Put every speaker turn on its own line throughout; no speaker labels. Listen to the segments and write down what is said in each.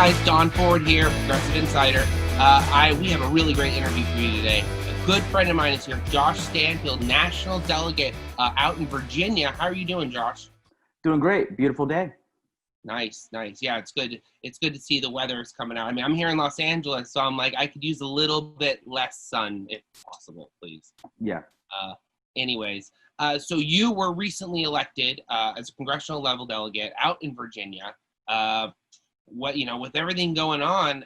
guys, Don Ford here, Progressive Insider. We have a really great interview for you today. A good friend of mine is here, Josh Stanfield, National Delegate out in Virginia. How are you doing, Josh?
Doing great. Beautiful day.
Nice. Yeah, it's good. It's good to see the weather is coming out. I mean, I'm here in Los Angeles, so I'm like, I could use a little bit less sun if possible, please.
Yeah.
Anyways, so you were recently elected as a congressional level delegate out in Virginia. With everything going on,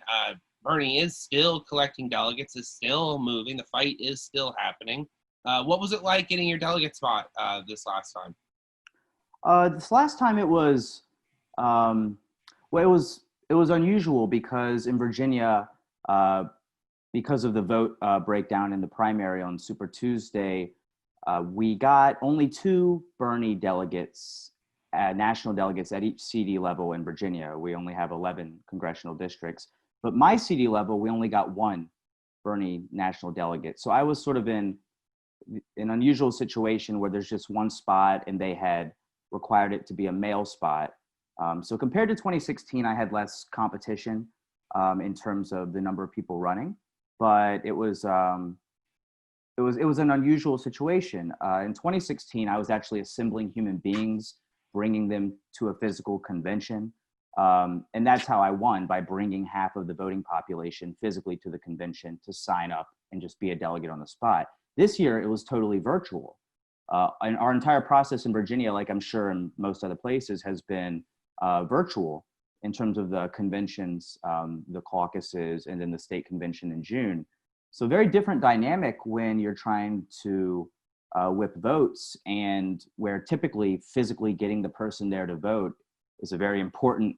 Bernie is still collecting delegates, is still moving. The fight is still happening. What was it like getting your delegate spot this last time?
This last time it was, it was unusual because in Virginia, because of the vote breakdown in the primary on Super Tuesday, we got only 2 Bernie delegates, national delegates at each CD level in Virginia. We only have 11 congressional districts, but my CD level, we only got 1 Bernie national delegate. So I was sort of in an unusual situation where there's just 1 spot and they had required it to be a male spot. So compared to 2016, I had less competition in terms of the number of people running, but it was an unusual situation. In 2016, I was actually assembling human beings, bringing them to a physical convention. And that's how I won, by bringing half of the voting population physically to the convention to sign up and just be a delegate on the spot. This year, it was totally virtual. And our entire process in Virginia, like I'm sure in most other places, has been virtual in terms of the conventions, the caucuses, and then the state convention in June. So very different dynamic when you're trying to whip votes, and where typically physically getting the person there to vote is a very important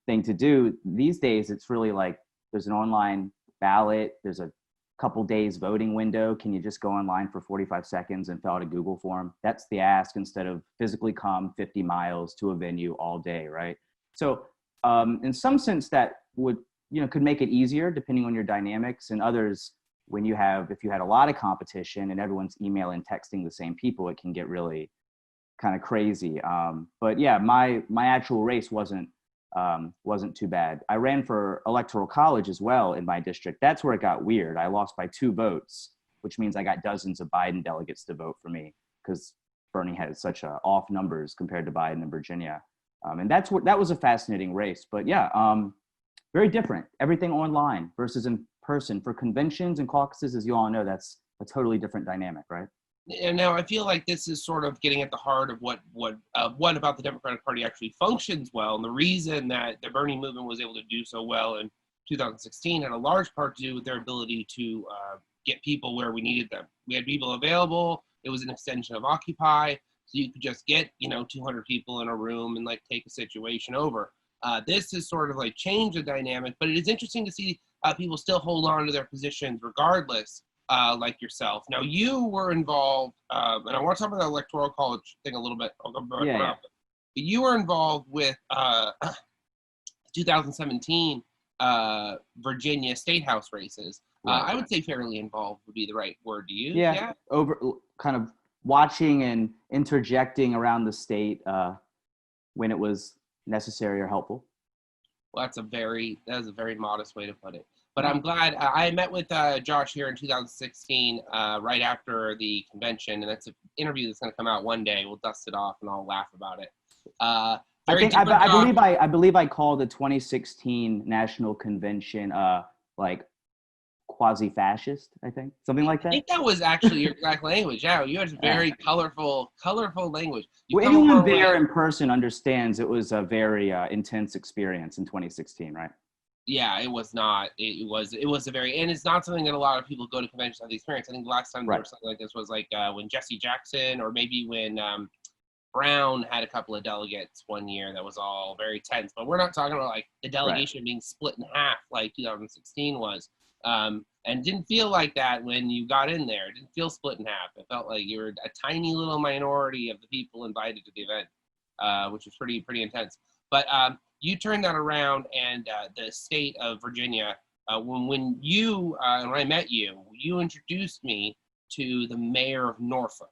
thing to do. These days, it's really like there's an online ballot, there's a couple days voting window. Can you just go online for 45 seconds and fill out a Google form? That's the ask, instead of physically come 50 miles to a venue all day, right? So in some sense that could make it easier depending on your dynamics, and others, if you had a lot of competition and everyone's emailing, texting the same people, it can get really kind of crazy. But yeah, my actual race wasn't too bad. I ran for electoral college as well in my district. That's where it got weird. I lost by 2 votes, which means I got dozens of Biden delegates to vote for me because Bernie has such off numbers compared to Biden in Virginia. And that was a fascinating race. But yeah, very different. Everything online versus in person. For conventions and caucuses, as you all know, that's a totally different dynamic, right?
And now I feel like this is sort of getting at the heart of what about the Democratic Party actually functions well. And the reason that the Bernie movement was able to do so well in 2016 had a large part to do with their ability to get people where we needed them. We had people available. It was an extension of Occupy. So you could just get, 200 people in a room and like take a situation over. This has sort of like changed the dynamic, but it is interesting to see people still hold on to their positions regardless, like yourself. Now you were involved, and I want to talk about the electoral college thing a little bit. I'll go back around. But you were involved with 2017 Virginia State House races. Right. I would say fairly involved would be the right word to use.
Yeah. Over kind of watching and interjecting around the state when it was necessary or helpful.
Well, that is a very modest way to put it. But I'm glad I met with Josh here in 2016, right after the convention, and that's an interview that's going to come out one day. We'll dust it off and I'll laugh about it.
I believe I called the 2016 national convention like quasi-fascist. I think something like that.
I think that was actually your exact language. Yeah, you had very colorful language.
Anyone there in person understands it was a very intense experience in 2016, right?
Yeah, it was not. It was a very, and it's not something that a lot of people go to conventions have the experience. I think the last time there was something like this was like when Jesse Jackson, or maybe when Brown had a couple of delegates one year. That was all very tense. But we're not talking about like the delegation being split in half like 2016 was. And didn't feel like that when you got in there. It didn't feel split in half. It felt like you were a tiny little minority of the people invited to the event, which was pretty intense. But you turned that around, and the state of Virginia, when I met you, you introduced me to the mayor of Norfolk.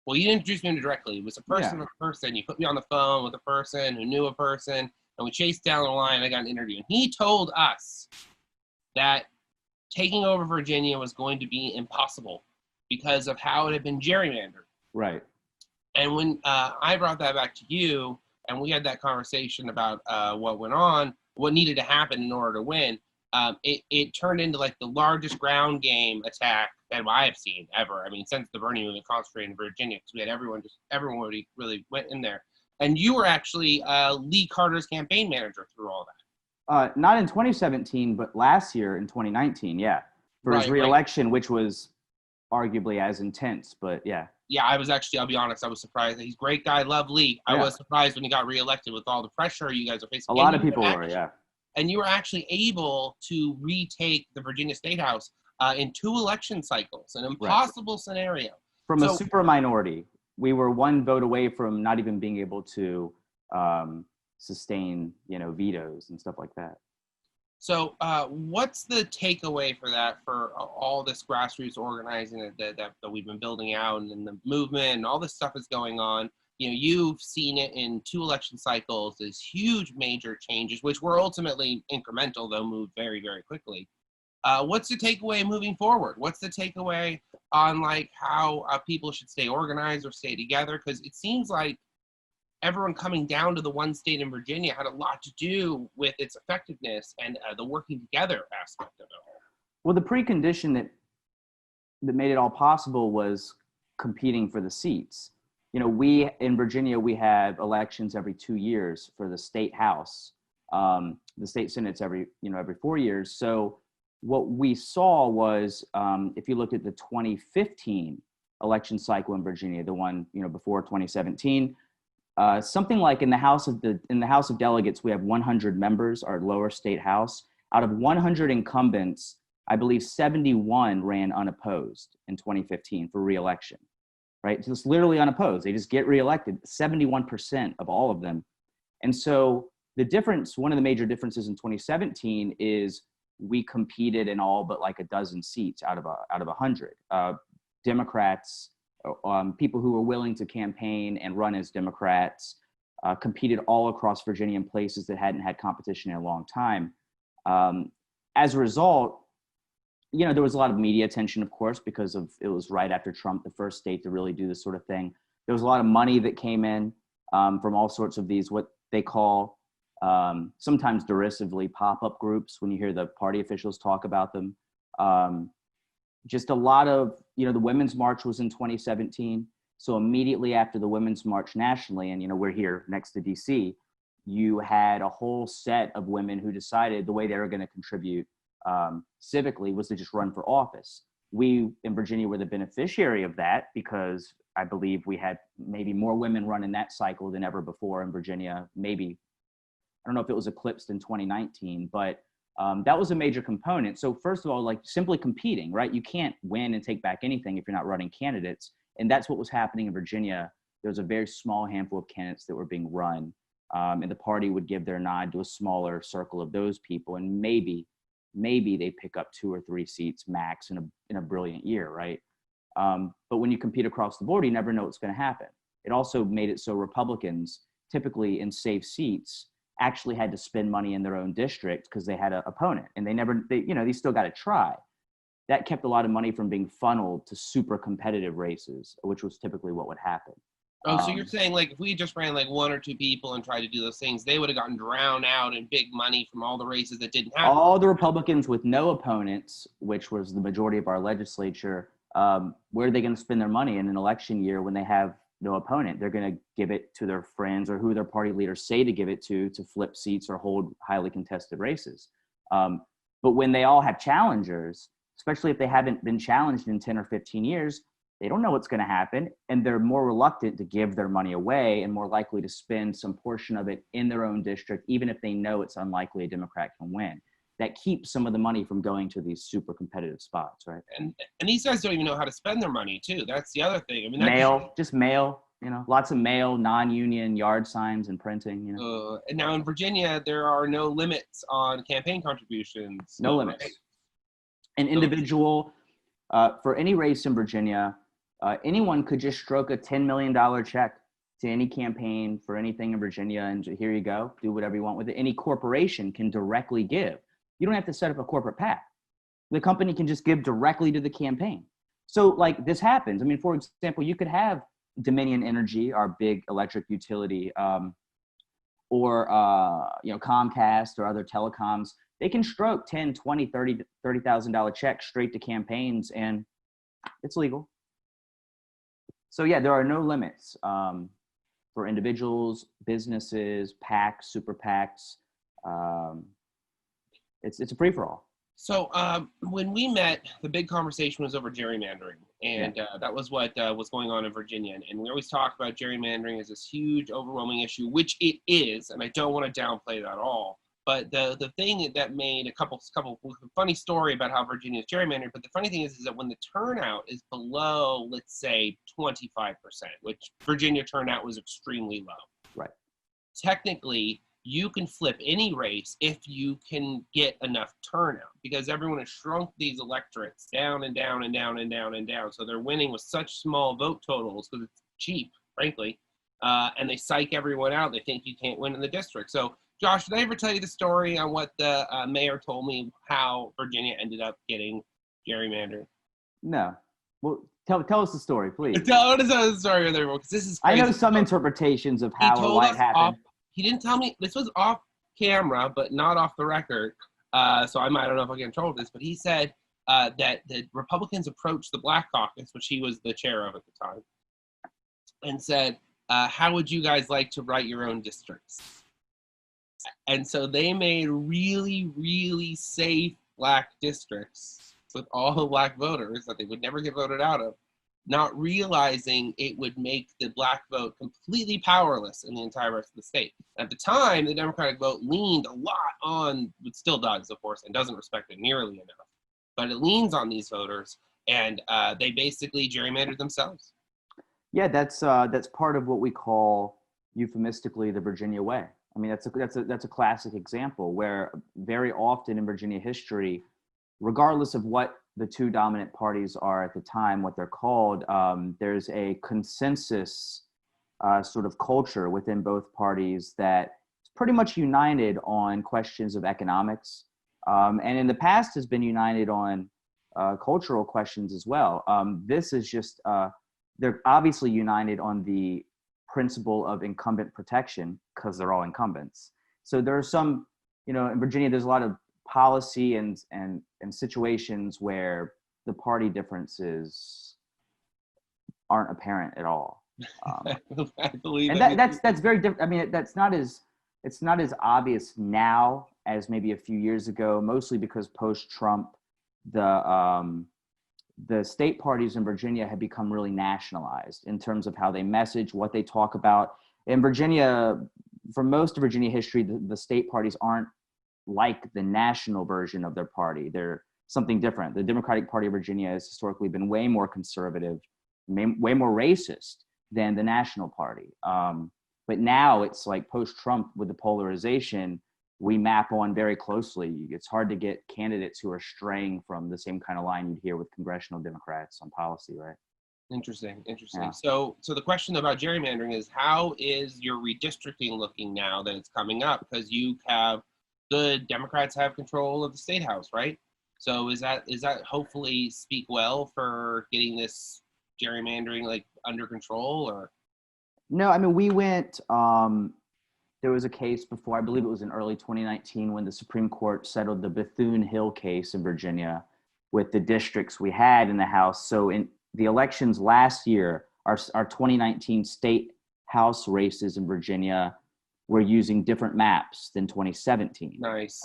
Well, you didn't introduce me directly. It was a person to person. You put me on the phone with a person who knew a person, and we chased down the line. I got an interview, and he told us that taking over Virginia was going to be impossible because of how it had been gerrymandered.
Right.
And when I brought that back to you, and we had that conversation about what went on, what needed to happen in order to win, it turned into like the largest ground game attack that I have seen ever. I mean, since the Bernie movement concentrated in Virginia, because we had everyone really went in there. And you were actually Lee Carter's campaign manager through all that.
Not in 2017, but last year in 2019, yeah, for his reelection, which was arguably as intense, but yeah.
Yeah, I'll be honest, I was surprised. He's a great guy, love Lee. I was surprised when he got reelected with all the pressure you guys are facing.
A lot of people were, yeah.
And you were actually able to retake the Virginia State House in 2 election cycles, an impossible scenario.
From a super minority. We were 1 vote away from not even being able to sustain, vetoes and stuff like that.
So what's the takeaway for that, for all this grassroots organizing that we've been building out, and the movement and all this stuff is going on? You've seen it in 2 election cycles, these huge major changes, which were ultimately incremental, though moved very, very quickly. What's the takeaway moving forward? What's the takeaway on like how people should stay organized or stay together? Because it seems like everyone coming down to the one state in Virginia had a lot to do with its effectiveness and the working together aspect of it.
Well, the precondition that made it all possible was competing for the seats. We in Virginia, we have elections every 2 years for the state house. The state senate's every 4 years. So what we saw was, if you looked at the 2015 election cycle in Virginia, the one before 2017, something like in the House of Delegates, we have 100 members, our lower state house. Out of 100 incumbents, I believe 71 ran unopposed in 2015 for re-election, right? Just literally unopposed. They just get reelected, 71% of all of them. And so one of the major differences in 2017 is we competed in all but like a dozen seats out of 100. Democrats, people who were willing to campaign and run as Democrats, competed all across Virginia in places that hadn't had competition in a long time. As a result, there was a lot of media attention, of course, because it was right after Trump, the first state to really do this sort of thing. There was a lot of money that came in from all sorts of these, what they call sometimes derisively pop-up groups, when you hear the party officials talk about them. Just a lot of, the Women's March was in 2017. So immediately after the Women's March nationally, and we're here next to DC, you had a whole set of women who decided the way they were going to contribute civically was to just run for office. We in Virginia were the beneficiary of that because I believe we had maybe more women run in that cycle than ever before in Virginia. Maybe, I don't know if it was eclipsed in 2019, but that was a major component. So first of all, like simply competing, right? You can't win and take back anything if you're not running candidates. And that's what was happening in Virginia. There was a very small handful of candidates that were being run. And the party would give their nod to a smaller circle of those people. And maybe they pick up 2 or 3 seats max in a brilliant year, right? But when you compete across the board, you never know what's going to happen. It also made it so Republicans, typically in safe seats, actually had to spend money in their own district because they had an opponent, and they still got to try. That kept a lot of money from being funneled to super competitive races, which was typically what would happen.
Oh, so you're saying like if we just ran like 1 or 2 people and tried to do those things, they would have gotten drowned out in big money from all the races that didn't happen?
All the Republicans with no opponents, which was the majority of our legislature, where are they going to spend their money in an election year when they have no opponent? They're going to give it to their friends or who their party leaders say to give it to flip seats or hold highly contested races. But when they all have challengers, especially if they haven't been challenged in 10 or 15 years, they don't know what's going to happen, and they're more reluctant to give their money away and more likely to spend some portion of it in their own district, even if they know it's unlikely a Democrat can win. That keeps some of the money from going to these super competitive spots, right?
And these guys don't even know how to spend their money, too. That's the other thing. I mean,
mail, lots of mail, non-union yard signs and printing.
And now in Virginia, there are no limits on campaign contributions.
No limits. Right? An individual, for any race in Virginia, anyone could just stroke a $10 million check to any campaign for anything in Virginia, and here you go, do whatever you want with it. Any corporation can directly give. You don't have to set up a corporate PAC. The company can just give directly to the campaign. So like this happens. I mean, for example, you could have Dominion Energy, our big electric utility, or Comcast or other telecoms. They can stroke 10, 20, 30, $30,000 checks straight to campaigns, and it's legal. So yeah, there are no limits for individuals, businesses, PACs, super PACs. It's a free-for-all.
So when we met, the big conversation was over gerrymandering, and that was what was going on in Virginia. And we always talk about gerrymandering as this huge, overwhelming issue, which it is, and I don't want to downplay that at all. But the thing that made a couple funny story about how Virginia is gerrymandered, but the funny thing is that when the turnout is below, let's say, 25%, which Virginia turnout was extremely low.
Right.
Technically, you can flip any race if you can get enough turnout, because everyone has shrunk these electorates down and down and down and down and down. So they're winning with such small vote totals because it's cheap, frankly, and they psych everyone out. They think you can't win in the district. So Josh, did I ever tell you the story on what the mayor told me how Virginia ended up getting gerrymandered?
No. Well, tell us the story, please.
Tell us the story with everyone, because this is crazy.
I know some interpretations of how or why it happened.
He didn't tell me. This was off camera, but not off the record. So I don't know if I can control this, but he said that the Republicans approached the Black Caucus, which he was the chair of at the time, and said, how would you guys like to write your own districts? And so they made really, really safe Black districts with all the Black voters that they would never get voted out of, not realizing it would make the Black vote completely powerless in the entire rest of the state. At the time, the Democratic vote leaned a lot on, it still does, of course, and doesn't respect it nearly enough, but it leans on these voters, and they basically gerrymandered themselves. Yeah,
that's part of what we call euphemistically the Virginia way. I mean, that's a classic example where very often in Virginia history, regardless of what the two dominant parties are at the time, what they're called, there's a consensus sort of culture within both parties that is pretty much united on questions of economics, and in the past has been united on cultural questions as well. This is just, they're obviously united on the principle of incumbent protection because they're all incumbents. So there are some, in Virginia, there's a lot of policy and situations where the party differences aren't apparent at all.
I believe
and that's very different. I mean, it's not as obvious now as maybe a few years ago, mostly because post-Trump, the state parties in Virginia have become really nationalized in terms of how they message, what they talk about. In Virginia, for most of Virginia history, the state parties aren't like the national version of their party. They're something different. The Democratic Party of Virginia has historically been way more conservative, way more racist than the national party. But now it's like post-Trump with the polarization, we map on very closely. It's hard to get candidates who are straying from the same kind of line you'd hear with congressional Democrats on policy, right?
Interesting.
Yeah.
So the question about gerrymandering is, how is your redistricting looking now that it's coming up? Because the Democrats have control of the state house, right? So is that hopefully speak well for getting this gerrymandering like under control, or?
No, I mean, we went, there was a case before, I believe it was in early 2019, when the Supreme Court settled the Bethune-Hill case in Virginia with the districts we had in the House. So in the elections last year, our 2019 state House races in Virginia were using different maps than 2017.
Nice.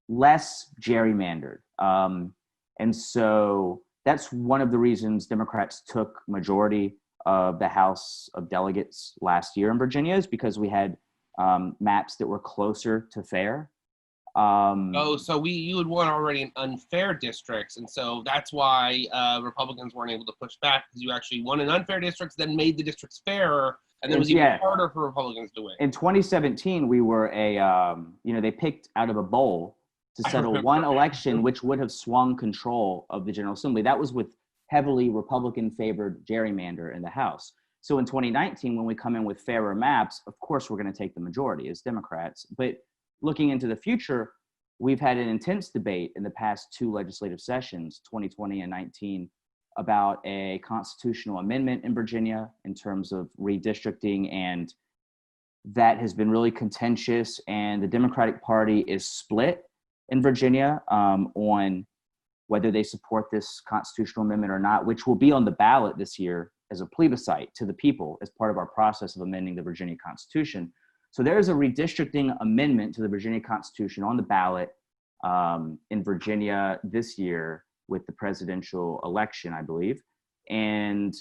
Less gerrymandered. And so that's one of the reasons Democrats took majority of the House of Delegates last year in Virginia, is because we had maps that were closer to fair.
So you had won already in unfair districts, and so that's why Republicans weren't able to push back, because you actually won in unfair districts, then made the districts fairer, and then it was even harder for Republicans to win.
In 2017, we were they picked out of a bowl to settle one election, which would have swung control of the General Assembly. That was with heavily Republican-favored gerrymander in the House. So in 2019, when we come in with fairer maps, of course, we're going to take the majority as Democrats. But looking into the future, we've had an intense debate in the past 2 legislative sessions, 2020 and 19, about a constitutional amendment in Virginia in terms of redistricting, and that has been really contentious. And the Democratic Party is split in Virginia on whether they support this constitutional amendment or not, which will be on the ballot this year as a plebiscite to the people as part of our process of amending the Virginia Constitution. So there is a redistricting amendment to the Virginia Constitution on the ballot in Virginia this year with the presidential election, I believe. And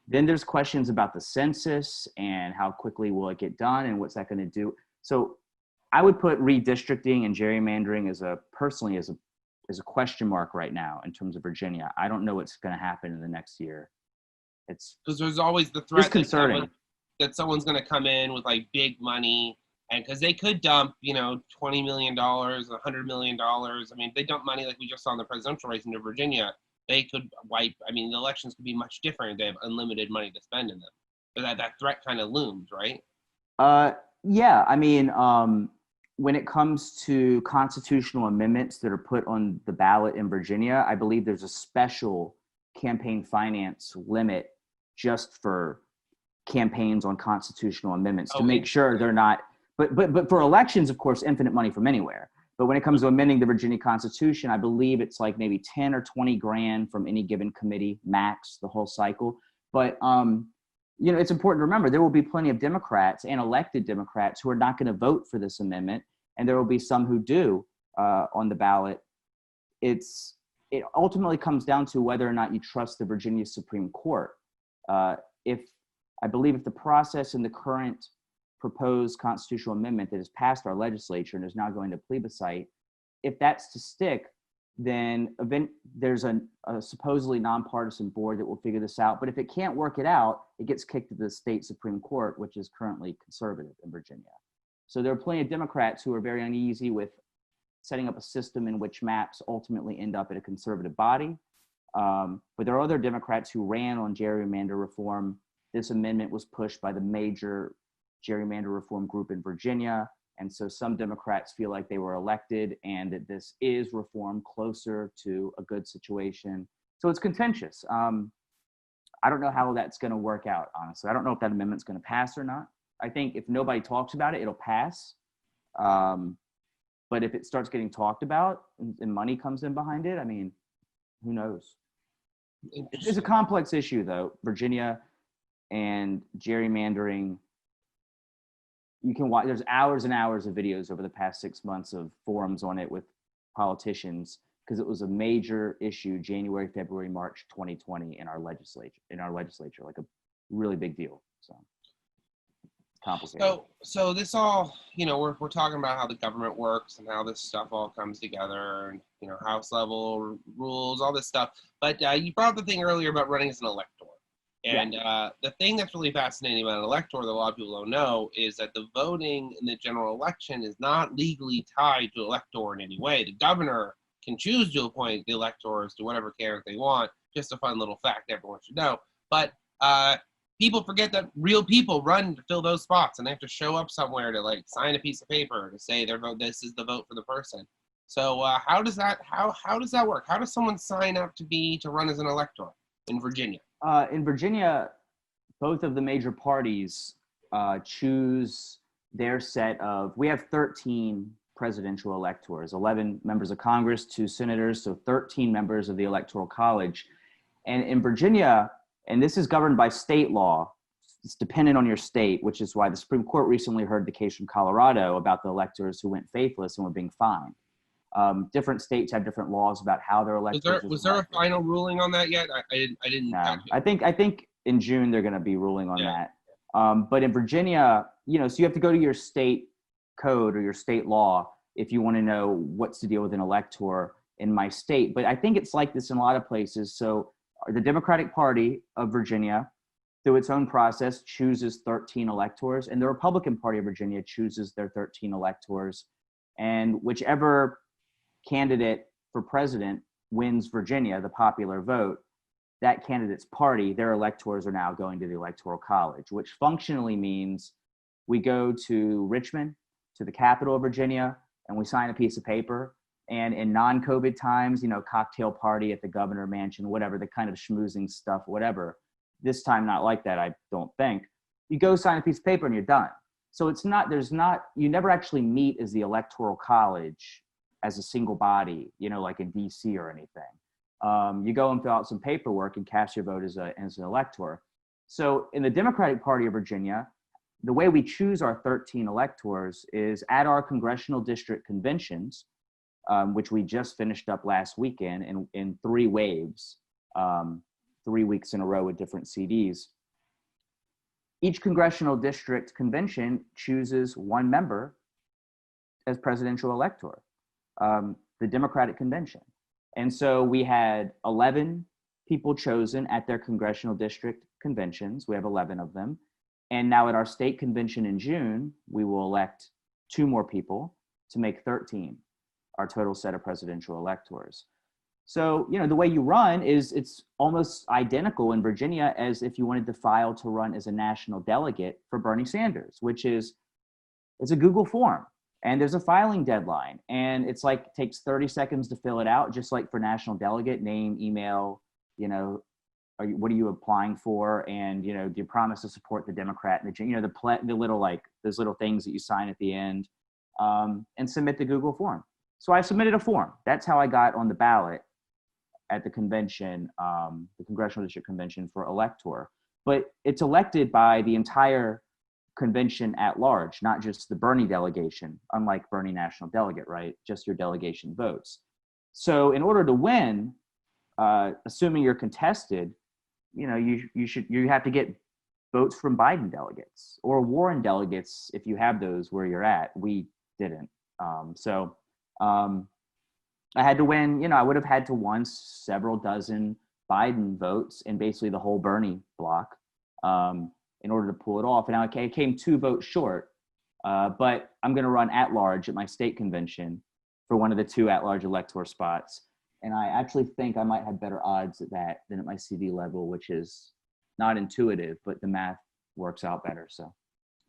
then there's questions about the census and how quickly will it get done and what's that going to do. So I would put redistricting and gerrymandering as a question mark right now in terms of Virginia. I don't know what's going to happen in the next year. It's
because there's always the threat
disconcerting
that someone's going to come in with like big money, and because they could dump, $20 million, $100 million. I mean, if they dump money like we just saw in the presidential race into Virginia, they could wipe. I mean, the elections could be much different if they have unlimited money to spend in them. But that threat kind of looms, right?
Yeah. I mean, when it comes to constitutional amendments that are put on the ballot in Virginia, I believe there's a special campaign finance limit just for campaigns on constitutional amendments to make sure they're not, but for elections, of course, infinite money from anywhere. But when it comes to amending the Virginia Constitution, I believe it's like maybe 10 or 20 grand from any given committee, max, the whole cycle. But, it's important to remember there will be plenty of Democrats and elected Democrats who are not going to vote for this amendment. And there will be some who do on the ballot. It ultimately comes down to whether or not you trust the Virginia Supreme Court. I believe if the process in the current proposed constitutional amendment that has passed our legislature and is now going to plebiscite, if that's to stick, then there's a supposedly nonpartisan board that will figure this out. But if it can't work it out, it gets kicked to the state Supreme Court, which is currently conservative in Virginia. So there are plenty of Democrats who are very uneasy with setting up a system in which maps ultimately end up at a conservative body. But there are other Democrats who ran on gerrymander reform. This amendment was pushed by the major gerrymander reform group in Virginia. And so some Democrats feel like they were elected and that this is reform closer to a good situation. So it's contentious. I don't know how that's going to work out, honestly. I don't know if that amendment's going to pass or not. I think if nobody talks about it, it'll pass. But if it starts getting talked about and money comes in behind it, I mean, who knows? It's a complex issue, though. Virginia and gerrymandering. You can watch, there's hours and hours of videos over the past 6 months of forums on it with politicians, because it was a major issue January, February, March 2020 in our legislature, like a really big deal. So complicated.
So this all, we're talking about how the government works and how this stuff all comes together, and House level rules, all this stuff. But you brought up the thing earlier about running as an elector. And the thing that's really fascinating about an elector that a lot of people don't know is that the voting in the general election is not legally tied to elector in any way. The governor can choose to appoint the electors to whatever candidate they want. Just a fun little fact everyone should know. But people forget that real people run to fill those spots, and they have to show up somewhere to sign a piece of paper to say their vote. This is the vote for the person. So how does that work? How does someone sign up to run as an elector in Virginia?
In Virginia, both of the major parties choose their set of, we have 13 presidential electors, 11 members of Congress, 2 senators, so 13 members of the Electoral College. And in Virginia, and this is governed by state law, it's dependent on your state, which is why the Supreme Court recently heard the case from Colorado about the electors who went faithless and were being fined. Different states have different laws about how their electors.
Was there a final ruling on that yet? I didn't.
No, I think in June they're going to be ruling on that. But in Virginia, so you have to go to your state code or your state law if you want to know what's the deal with an elector in my state. But I think it's like this in a lot of places. So the Democratic Party of Virginia, through its own process, chooses 13 electors, and the Republican Party of Virginia chooses their 13 electors, and whichever candidate for president wins Virginia, the popular vote, that candidate's party, their electors are now going to the Electoral College, which functionally means we go to Richmond, to the capital of Virginia, and we sign a piece of paper. And in non-COVID times, cocktail party at the governor mansion, whatever, the kind of schmoozing stuff, whatever. This time, not like that, I don't think. You go sign a piece of paper and you're done. So you never actually meet as the Electoral College as a single body, like in DC or anything. You go and fill out some paperwork and cast your vote as an elector. So in the Democratic Party of Virginia, the way we choose our 13 electors is at our congressional district conventions, which we just finished up last weekend in 3 waves, 3 weeks in a row with different CDs. Each congressional district convention chooses 1 member as presidential elector, the Democratic convention. And so we had 11 people chosen at their congressional district conventions. We have 11 of them. And now at our state convention in June, we will elect 2 more people to make 13, our total set of presidential electors. So, the way you run is it's almost identical in Virginia as if you wanted to file to run as a national delegate for Bernie Sanders, which is, it's a Google form and there's a filing deadline. And it's like, it takes 30 seconds to fill it out, just like for national delegate, name, email, what are you applying for? And, do you promise to support the Democrat and the little, like those little things that you sign at the end, and submit the Google form. So I submitted a form. That's how I got on the ballot at the convention, the Congressional District Convention for elector. But it's elected by the entire convention at large, not just the Bernie delegation, unlike Bernie national delegate, right? Just your delegation votes. So in order to win, assuming you're contested, you have to get votes from Biden delegates or Warren delegates if you have those where you're at. We didn't. I had to win, I would have had to win several dozen Biden votes and basically the whole Bernie block in order to pull it off. And I came 2 votes short, but I'm going to run at large at my state convention for one of the 2 at-large elector spots. And I actually think I might have better odds at that than at my CD level, which is not intuitive, but the math works out better. So.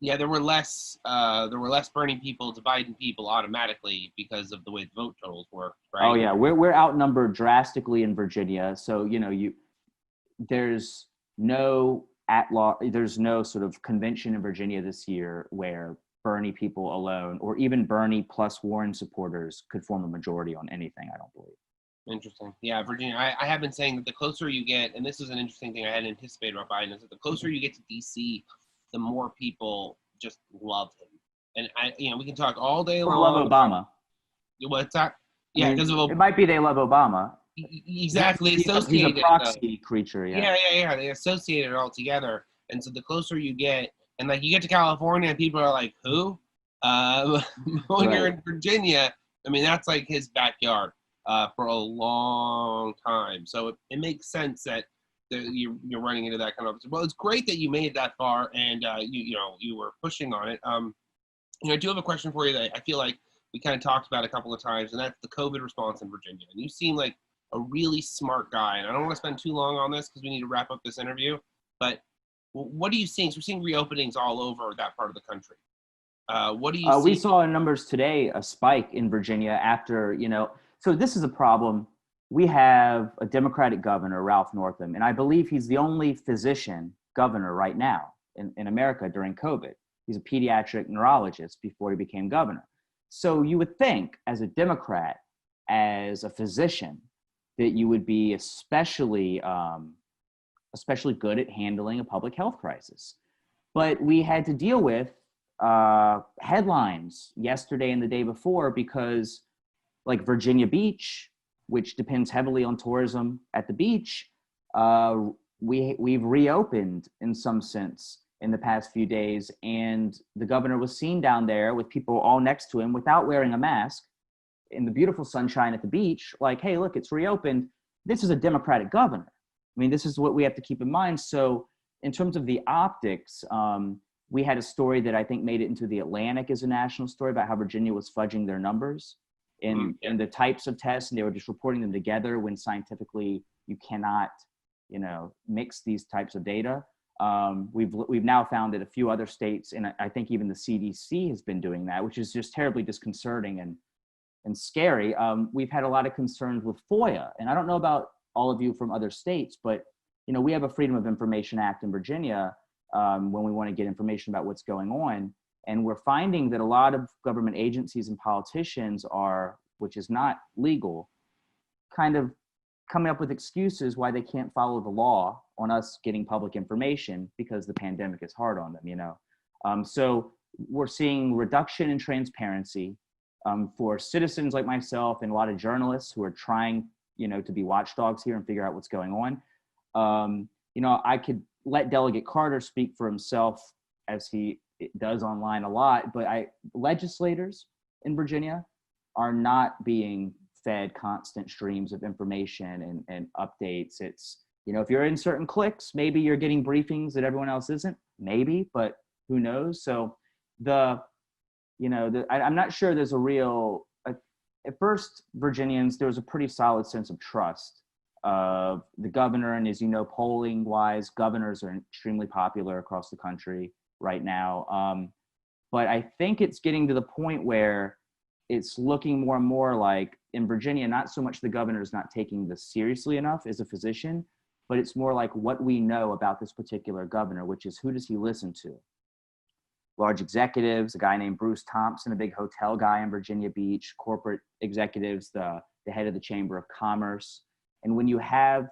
Yeah, there were less Bernie people to Biden people automatically because of the way the vote totals work, right?
Oh yeah, we're outnumbered drastically in Virginia. So there's no sort of convention in Virginia this year where Bernie people alone, or even Bernie plus Warren supporters, could form a majority on anything. I don't believe.
Interesting. Yeah, Virginia. I have been saying that the closer you get, and this is an interesting thing I hadn't anticipated about Biden, is that the closer you get to DC, the more people just love him. And we can talk all day long.
Love Obama.
What's that? Yeah, because
it might be they love Obama.
Exactly.
He's a proxy creature. Yeah.
Yeah. They associate it all together. And so the closer you get, and like you get to California, and people are like, "Who?" When you're in Virginia, I mean, that's like his backyard for a long time. So it makes sense that you're running into that kind of. Well, it's great that you made it that far, and you were pushing on it. I do have a question for you that I feel like we kind of talked about a couple of times, and that's the COVID response in Virginia. And you seem like a really smart guy, and I don't want to spend too long on this because we need to wrap up this interview. But what are you seeing? So we're seeing reopenings all over that part of the country. What do you see?
We saw in numbers today a spike in Virginia after, so this is a problem. We have a Democratic governor, Ralph Northam, and I believe he's the only physician governor right now in America during COVID. He's a pediatric neurologist before he became governor. So you would think as a Democrat, as a physician, that you would be especially good at handling a public health crisis. But we had to deal with headlines yesterday and the day before because like Virginia Beach, which depends heavily on tourism at the beach, we've reopened in some sense in the past few days. And the governor was seen down there with people all next to him without wearing a mask in the beautiful sunshine at the beach, like, hey, look, it's reopened. This is a Democratic governor. I mean, this is what we have to keep in mind. So in terms of the optics, we had a story that I think made it into the Atlantic as a national story about how Virginia was fudging their numbers in the types of tests, and they were just reporting them together when scientifically you cannot mix these types of data. We've now found that a few other states, and I think even the CDC has been doing that, which is just terribly disconcerting and scary. We've had a lot of concerns with FOIA, and I don't know about all of you from other states, but we have a Freedom of Information Act in Virginia when we want to get information about what's going on, and we're finding that a lot of government agencies and politicians are, which is not legal, kind of coming up with excuses why they can't follow the law on us getting public information because the pandemic is hard on them, So we're seeing reduction in transparency for citizens like myself and a lot of journalists who are trying, to be watchdogs here and figure out what's going on. I could let Delegate Carter speak for himself as he does online a lot, but legislators in Virginia are not being fed constant streams of information and updates. It's, if you're in certain cliques, maybe you're getting briefings that everyone else isn't, maybe, but who knows? So I'm not sure there's a real, at first Virginians, there was a pretty solid sense of trust of the governor. And as polling wise, governors are extremely popular across the country right now. But I think it's getting to the point where it's looking more and more like in Virginia, not so much the governor is not taking this seriously enough as a physician, but it's more like what we know about this particular governor, which is who does he listen to? Large executives, a guy named Bruce Thompson, a big hotel guy in Virginia Beach, corporate executives, the head of the Chamber of Commerce. And when you have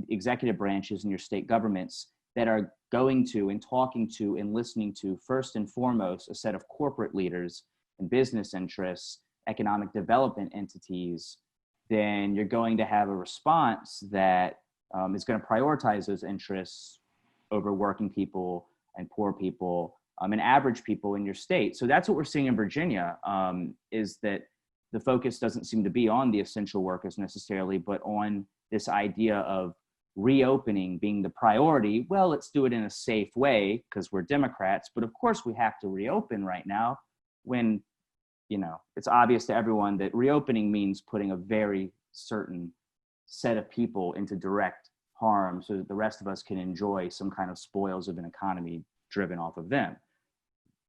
executive branches in your state governments that are going to and talking to and listening to, first and foremost, a set of corporate leaders and business interests, economic development entities, then you're going to have a response that is going to prioritize those interests over working people and poor people and average people in your state. So that's what we're seeing in Virginia, is that the focus doesn't seem to be on the essential workers necessarily, but on this idea of reopening being the priority. Well, let's do it in a safe way because we're Democrats, but of course we have to reopen right now when, it's obvious to everyone that reopening means putting a very certain set of people into direct harm so that the rest of us can enjoy some kind of spoils of an economy driven off of them.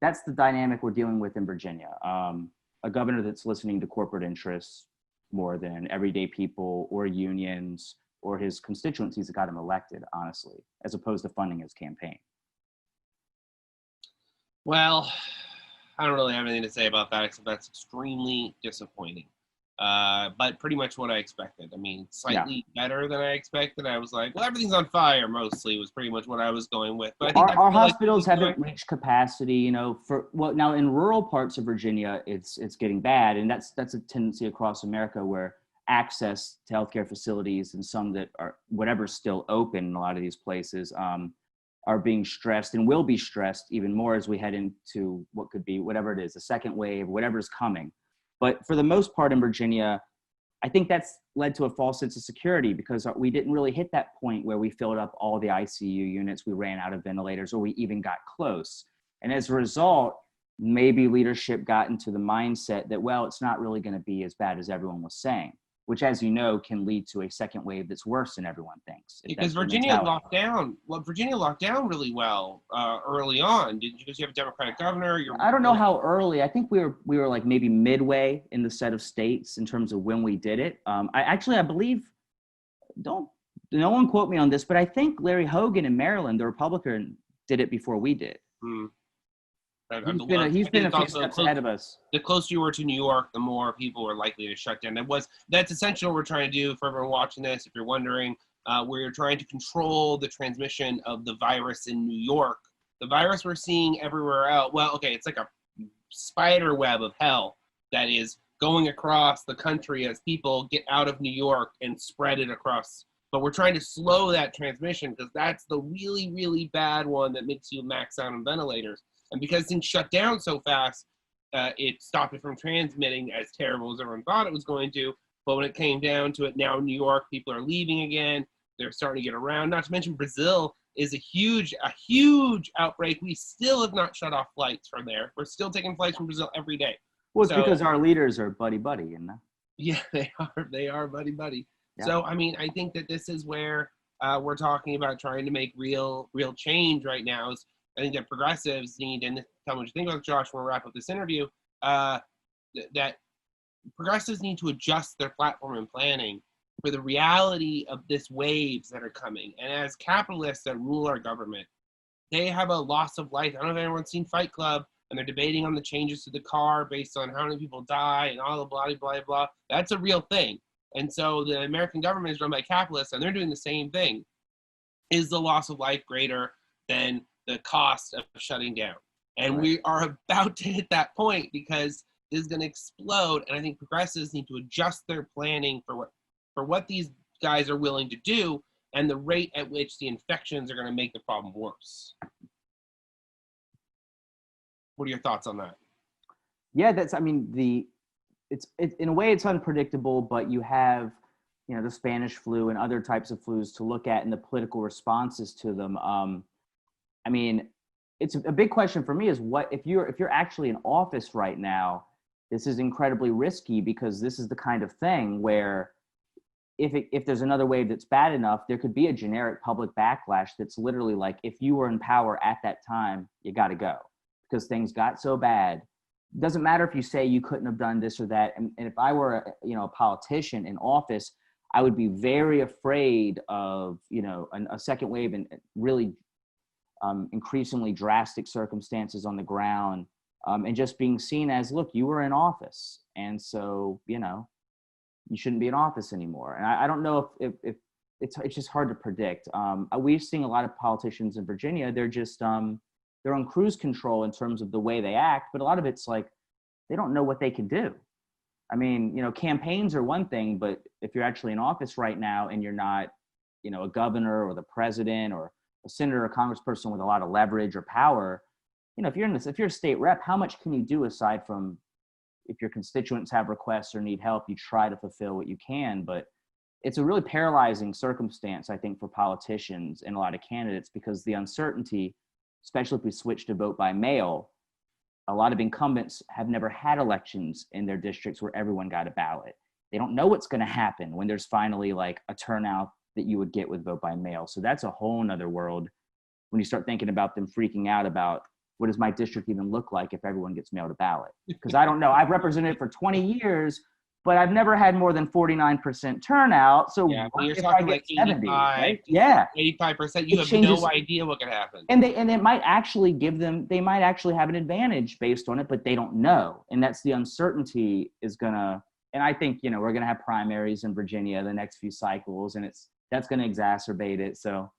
That's the dynamic we're dealing with in Virginia. A governor that's listening to corporate interests more than everyday people or unions or his constituencies that got him elected, honestly, as opposed to funding his campaign.
Well, I don't really have anything to say about that, except that's extremely disappointing. But pretty much what I expected. I mean, slightly better than I expected. I was like, well, everything's on fire mostly was pretty much what I was going with. But I think
our hospitals haven't reached capacity, now in rural parts of Virginia, it's getting bad. And that's a tendency across America where access to healthcare facilities and some that are whatever's still open in a lot of these places are being stressed and will be stressed even more as we head into what could be whatever it is, a second wave, whatever's coming. But for the most part in Virginia, I think that's led to a false sense of security because we didn't really hit that point where we filled up all the ICU units, we ran out of ventilators, or we even got close. And as a result, maybe leadership got into the mindset that, well, it's not really going to be as bad as everyone was saying, which, as you know, can lead to a second wave that's worse than everyone thinks.
Because Virginia locked down. Well, Virginia locked down really well early on. Because you have a Democratic governor?
I don't know how early. I think we were like maybe midway in the set of states in terms of when we did it. I believe, no one quote me on this, but I think Larry Hogan in Maryland, the Republican, did it before we did. He's been a few steps ahead of us.
The closer you were to New York, the more people were likely to shut down. That's essentially what we're trying to do for everyone watching this. If you're wondering, we're trying to control the transmission of the virus in New York. The virus we're seeing everywhere else, well, okay, it's like a spider web of hell that is going across the country as people get out of New York and spread it across. But we're trying to slow that transmission because that's the really, really bad one that makes you max out on ventilators. And because things shut down so fast, it stopped it from transmitting as terrible as everyone thought it was going to. But when it came down to it, now in New York, people are leaving again. They're starting to get around. Not to mention Brazil is a huge outbreak. We still have not shut off flights from there. We're still taking flights from Brazil every day.
Well, it's because our leaders are buddy-buddy,
Yeah, they are buddy-buddy. Yeah. So, I mean, I think that this is where we're talking about trying to make real change right now. Is I think that progressives need, and tell me what you think about it, Josh, when we wrap up this interview, that progressives need to adjust their platform and planning for the reality of this waves that are coming. And as capitalists that rule our government, they have a loss of life. I don't know if anyone's seen Fight Club, and they're debating on the changes to the car based on how many people die and all the blah, blah, blah. That's a real thing. And so the American government is run by capitalists, and they're doing the same thing. Is the loss of life greater than the cost of shutting down? And we are about to hit that point because this is going to explode. And I think progressives need to adjust their planning for what these guys are willing to do and the rate at which the infections are going to make the problem worse. What are your thoughts on that?
Yeah, that's, I mean, it's in a way it's unpredictable, but you have, you know, the Spanish flu and other types of flus to look at and the political responses to them. I mean, it's a big question for me is what, if you're actually in office right now, this is incredibly risky because this is the kind of thing where if there's another wave that's bad enough, there could be a generic public backlash that's literally like, if you were in power at that time, you got to go because things got so bad. It doesn't matter if you say you couldn't have done this or that. And if I were a politician in office, I would be very afraid of, a second wave and really increasingly drastic circumstances on the ground, and just being seen as, look, you were in office. And so, you shouldn't be in office anymore. And I don't know if it's just hard to predict. We've seen a lot of politicians in Virginia, they're just, they're on cruise control in terms of the way they act, but a lot of it's like, they don't know what they can do. I mean, campaigns are one thing, but if you're actually in office right now and you're not, a governor or the president or a senator or congressperson with a lot of leverage or power, if you're a state rep, how much can you do aside from if your constituents have requests or need help, you try to fulfill what you can. But it's a really paralyzing circumstance, I think, for politicians and a lot of candidates because the uncertainty, especially if we switch to vote by mail, a lot of incumbents have never had elections in their districts where everyone got a ballot. They don't know what's going to happen when there's finally like a turnout that you would get with vote by mail. So that's a whole nother world when you start thinking about them freaking out about what does my district even look like if everyone gets mailed a ballot? Because I don't know. I've represented it for 20 years, but I've never had more than 49% turnout. So
yeah,
what
you're
if
talking
I get
like
70, right? Yeah.
85%. You have no idea what could happen.
And it might actually they might actually have an advantage based on it, but they don't know. And that's the uncertainty is gonna, and I think, we're gonna have primaries in Virginia the next few cycles, and that's gonna exacerbate it. So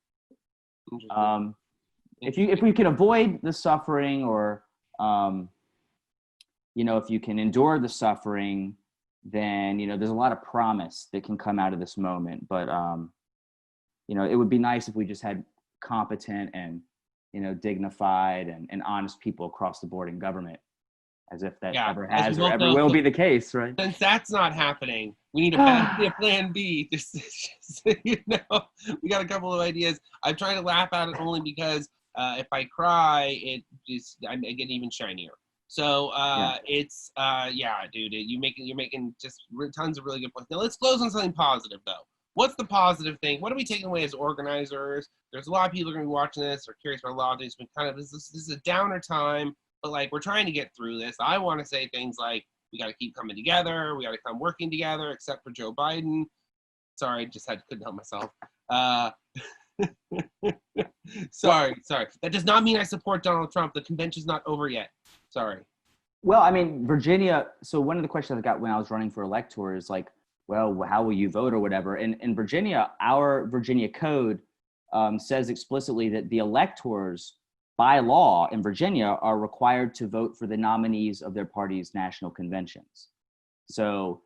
if we can avoid the suffering or, if you can endure the suffering, then, there's a lot of promise that can come out of this moment. But, it would be nice if we just had competent and, dignified and honest people across the board in government, as if that ever has or ever will be the case, right?
Since that's not happening, we need a plan B. Just, we got a couple of ideas. I'm trying to laugh at it only because if I cry, I get even shinier. So it's dude, you're making just tons of really good points. Now let's close on something positive though. What's the positive thing? What are we taking away as organizers? There's a lot of people who are going to be watching this or curious about a lot of things. But kind of this is a downer time, but like we're trying to get through this. I want to say things like we got to keep coming together. We got to come working together, except for Joe Biden. Sorry, couldn't help myself. Sorry. That does not mean I support Donald Trump. The convention's not over yet. Sorry.
Well, I mean, Virginia, so one of the questions I got when I was running for elector is like, well, how will you vote or whatever? And in Virginia, our Virginia code says explicitly that the electors by law in Virginia are required to vote for the nominees of their party's national conventions. So,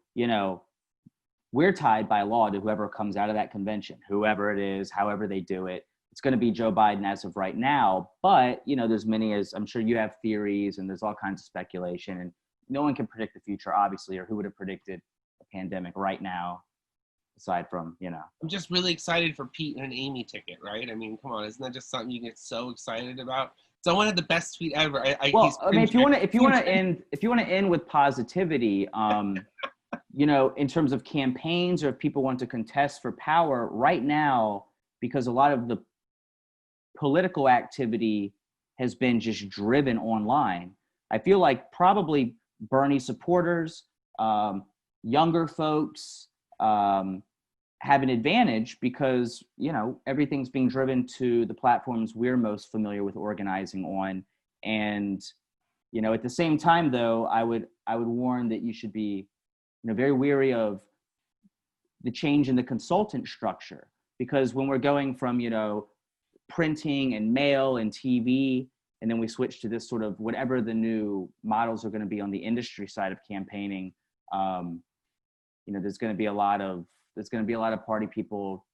we're tied by law to whoever comes out of that convention, whoever it is, however they do it. It's going to be Joe Biden as of right now, but there's many, as I'm sure you have theories and there's all kinds of speculation, and no one can predict the future, obviously, or who would have predicted a pandemic right now, aside from,
I'm just really excited for Pete and an Amy ticket, right? I mean, come on, isn't that just something you get so excited about? Someone had the best tweet ever.
If you want to end with positivity, in terms of campaigns or if people want to contest for power, right now, because a lot of the political activity has been just driven online. I feel like probably Bernie supporters, younger folks, have an advantage because, you know, everything's being driven to the platforms we're most familiar with organizing on. And, you know, at the same time, though, I would warn that you should be, you know, very weary of the change in the consultant structure, because when we're going from, you know, printing and mail and TV, and then we switch to this sort of whatever the new models are going to be on the industry side of campaigning, you know, there's going to be a lot of party people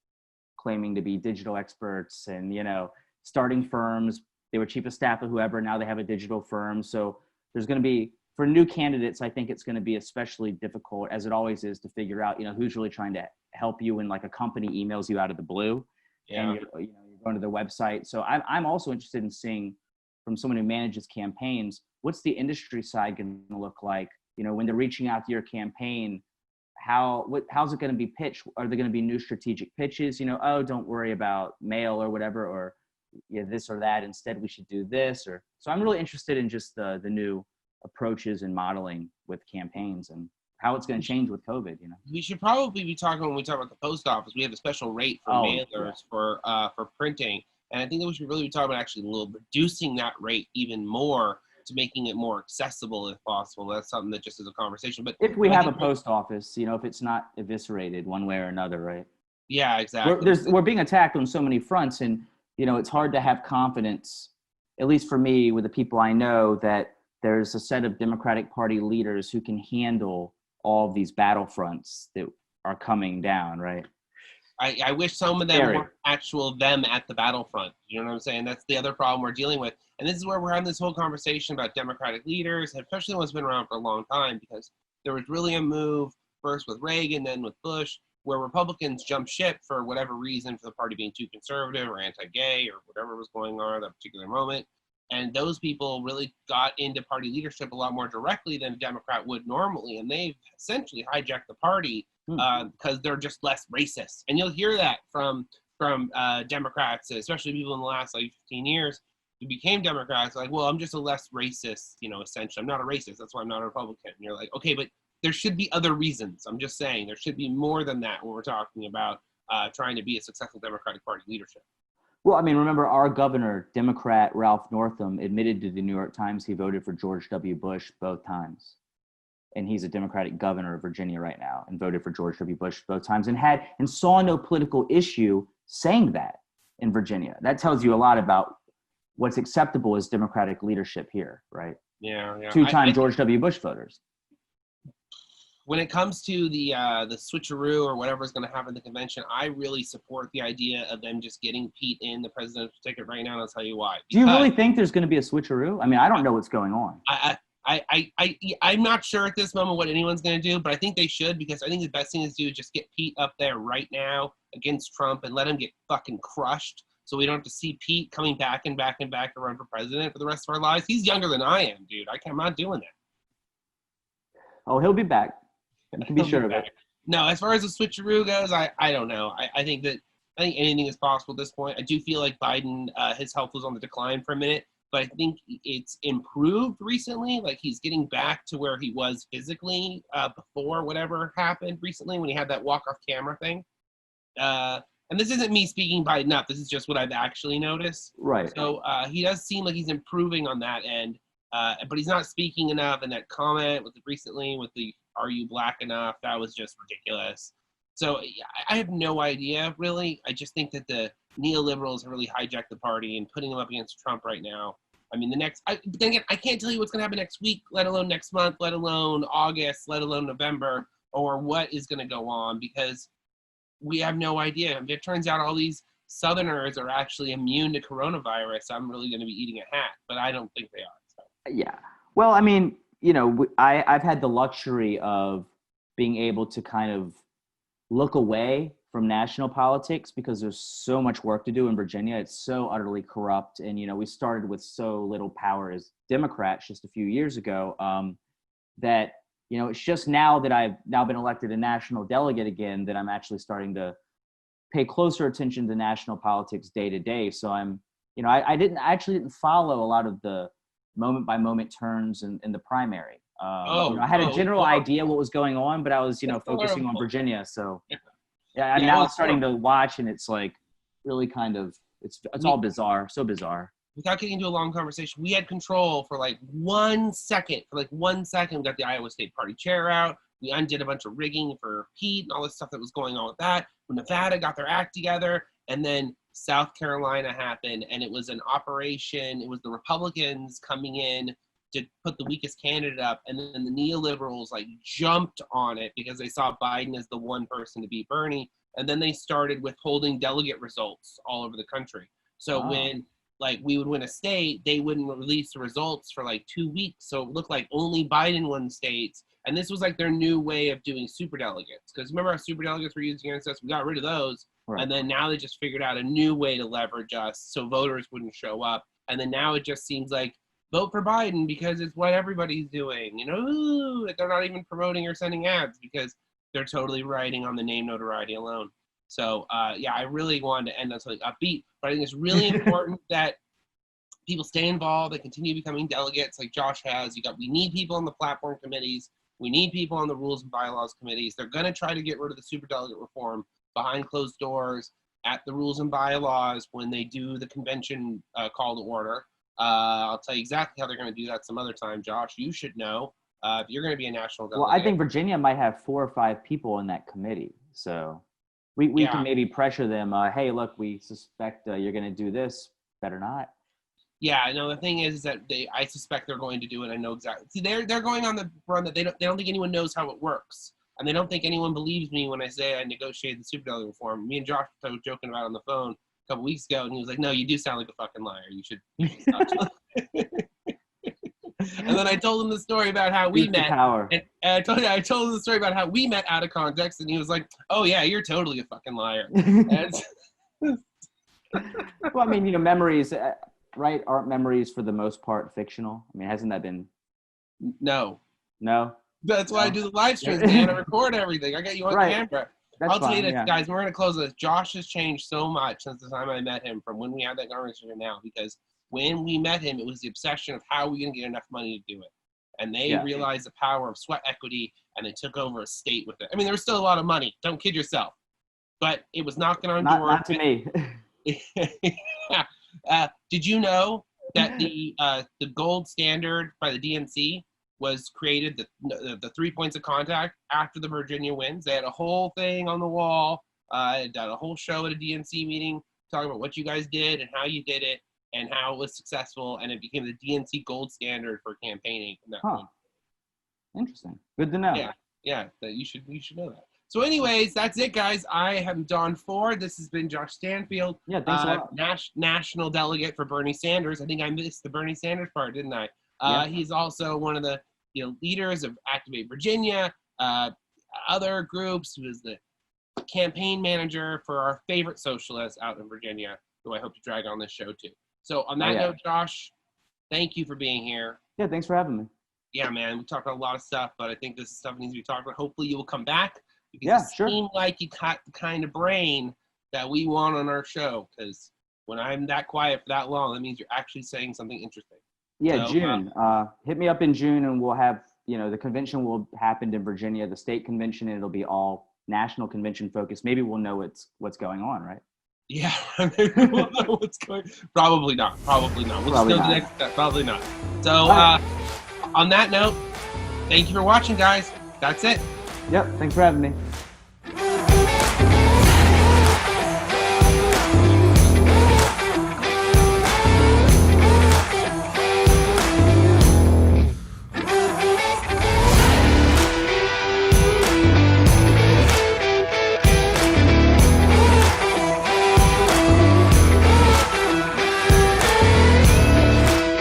claiming to be digital experts and, you know, starting firms. They were chief of staff of whoever, now they have a digital firm. So there's going to be, for new candidates, I think it's going to be especially difficult, as it always is, to figure out, you know, who's really trying to help you when like a company emails you out of the blue.
Yeah.
And you're going to their website. So I'm also interested in seeing from someone who manages campaigns, what's the industry side going to look like? You know, when they're reaching out to your campaign, how's it going to be pitched? Are there going to be new strategic pitches? You know, oh, don't worry about mail or whatever, or yeah, this or that. Instead, we should do this. Or so I'm really interested in just the new approaches and modeling with campaigns and how it's going to change with COVID. You know,
we should probably be talking when we talk about the post office. We have a special rate for mailers for printing, and I think that we should really be talking about actually reducing that rate even more, to making it more accessible if possible. That's something that just is a conversation. But
if we have a post office, you know, if it's not eviscerated one way or another, right?
Yeah, exactly.
We're being attacked on so many fronts, and, you know, it's hard to have confidence, at least for me, with the people I know, that there's a set of Democratic Party leaders who can handle all of these battlefronts that are coming down, right?
I wish some of them were actual them at the battlefront. You know what I'm saying? That's the other problem we're dealing with. And this is where we're having this whole conversation about Democratic leaders, especially ones been around for a long time, because there was really a move first with Reagan, then with Bush, where Republicans jumped ship for whatever reason, for the party being too conservative or anti-gay or whatever was going on at that particular moment. And those people really got into party leadership a lot more directly than a Democrat would normally. And they've essentially hijacked the party because they're just less racist. And you'll hear that from Democrats, especially people in the last like 15 years who became Democrats, like, well, I'm just a less racist, you know, essentially. I'm not a racist. That's why I'm not a Republican. And you're like, okay, but there should be other reasons. I'm just saying there should be more than that when we're talking about trying to be a successful Democratic Party leadership.
Well, I mean, remember our governor, Democrat Ralph Northam, admitted to the New York Times he voted for George W. Bush both times. And he's a Democratic governor of Virginia right now and voted for George W. Bush both times and saw no political issue saying that in Virginia. That tells you a lot about what's acceptable as Democratic leadership here, right?
Yeah.
Two-time George W. Bush voters.
When it comes to the switcheroo or whatever is going to happen at the convention, I really support the idea of them just getting Pete in the presidential ticket right now, and I'll tell you why.
Do you really think there's going to be a switcheroo? I mean, I don't know what's going on.
I'm not sure at this moment what anyone's going to do, but I think they should, because I think the best thing is to do is just get Pete up there right now against Trump and let him get fucking crushed, so we don't have to see Pete coming back and back and back to run for president for the rest of our lives. He's younger than I am, dude. I'm not doing that.
Oh, he'll be back. You can be sure of it.
No, as far as the switcheroo goes, I don't know. I think anything is possible at this point. I do feel like Biden, his health was on the decline for a minute, but I think it's improved recently. Like, he's getting back to where he was physically before whatever happened recently when he had that walk-off camera thing. And this isn't me speaking Biden up. This is just what I've actually noticed.
Right.
So he does seem like he's improving on that end, but he's not speaking enough. And that comment recently with the "Are you black enough?" that was just ridiculous. So I have no idea, really. I just think that the neoliberals have really hijacked the party and putting them up against Trump right now. I mean, but then again, I can't tell you what's going to happen next week, let alone next month, let alone August, let alone November, or what is going to go on, because we have no idea. If it turns out all these Southerners are actually immune to coronavirus, I'm really going to be eating a hat, but I don't think they are. So.
Yeah. Well, I mean, you know, I've had the luxury of being able to kind of look away from national politics because there's so much work to do in Virginia. It's so utterly corrupt. And, you know, we started with so little power as Democrats just a few years ago that, you know, it's just now that I've now been elected a national delegate again that I'm actually starting to pay closer attention to national politics day to day. So I'm, I didn't follow a lot of the moment by moment turns in the primary. I had a general idea what was going on, but I was, focusing on Virginia. So yeah, and now I'm starting to watch, and it's like really kind of, it's all bizarre, so bizarre.
Without getting into a long conversation, we had control for like 1 second. For like 1 second, we got the Iowa State Party chair out. We undid a bunch of rigging for Pete and all this stuff that was going on with that. When Nevada got their act together, and then South Carolina happened, and it was an operation. It was the Republicans coming in to put the weakest candidate up, and then the neoliberals like jumped on it because they saw Biden as the one person to beat Bernie, and then they started withholding delegate results all over the country. So when like we would win a state, they wouldn't release the results for like 2 weeks. So it looked like only Biden won states. And this was like their new way of doing superdelegates. Because remember how superdelegates were used against us? We got rid of those. Right. And then now they just figured out a new way to leverage us so voters wouldn't show up. And then now it just seems like vote for Biden because it's what everybody's doing. They're not even promoting or sending ads because they're totally riding on the name notoriety alone. So, I really wanted to end on something upbeat, but I think it's really important that people stay involved. They continue becoming delegates like Josh has. We need people on the platform committees. We need people on the rules and bylaws committees. They're going to try to get rid of the superdelegate reform behind closed doors at the rules and bylaws when they do the convention call to order. I'll tell you exactly how they're going to do that some other time. Josh, you should know if you're going to be a national delegate.
Well, I think Virginia might have 4 or 5 people in that committee. So we can maybe pressure them. Hey, look, we suspect you're going to do this. Better not.
Yeah, I know. The thing is that I suspect they're going to do it. I know exactly. See, they're going on the run that they don't think anyone knows how it works, and they don't think anyone believes me when I say I negotiated the superdelegate reform. Me and Josh were joking about it on the phone a couple weeks ago, and he was like, "No, you do sound like a fucking liar. You should." And then I told him the story about how we met. And I told him the story about how we met out of context, and he was like, "Oh yeah, you're totally a fucking liar."
Well, I mean, memories. Right? Aren't memories for the most part fictional? I mean, hasn't that been?
No.
That's
why I do the live streams, man. I record everything. I got you on camera. I'll tell you this, guys. We're going to close this. Josh has changed so much since the time I met him from when we had that conversation to now. Because when we met him, it was the obsession of how are we going to get enough money to do it. And they realized the power of sweat equity, and they took over a state with it. I mean, there was still a lot of money. Don't kid yourself. But it was knocking on doors.
Not to me.
Did you know that the gold standard by the DNC was created, the 3 points of contact after the Virginia wins? They had a whole thing on the wall, done a whole show at a DNC meeting talking about what you guys did and how you did it and how it was successful, and it became the DNC gold standard for campaigning from that point.
Interesting. Good to know.
Yeah, that you should know that. So anyways, that's it, guys. I am Don Ford. This has been Josh Stanfield.
Yeah, thanks a lot.
National delegate for Bernie Sanders. I think I missed the Bernie Sanders part, didn't I? He's also one of the leaders of Activate Virginia, other groups, who is the campaign manager for our favorite socialists out in Virginia, who I hope to drag on this show too. So on that note, Josh, thank you for being here.
Yeah, thanks for having me.
Yeah, man, we talked about a lot of stuff, but I think this stuff needs to be talked about. Hopefully you will come back. Because it seemed like you got the kind of brain that we want on our show. Because when I'm that quiet for that long, that means you're actually saying something interesting.
Yeah, so, June. Hit me up in June, and we'll have, the convention will happen in Virginia, the state convention, and it'll be all national convention focused. Maybe we'll know what's going on, right?
Yeah, maybe we'll know what's going on. Probably not. We'll just know the next step. Probably not. So on that note, thank you for watching, guys. That's it.
Yep, thanks for having me.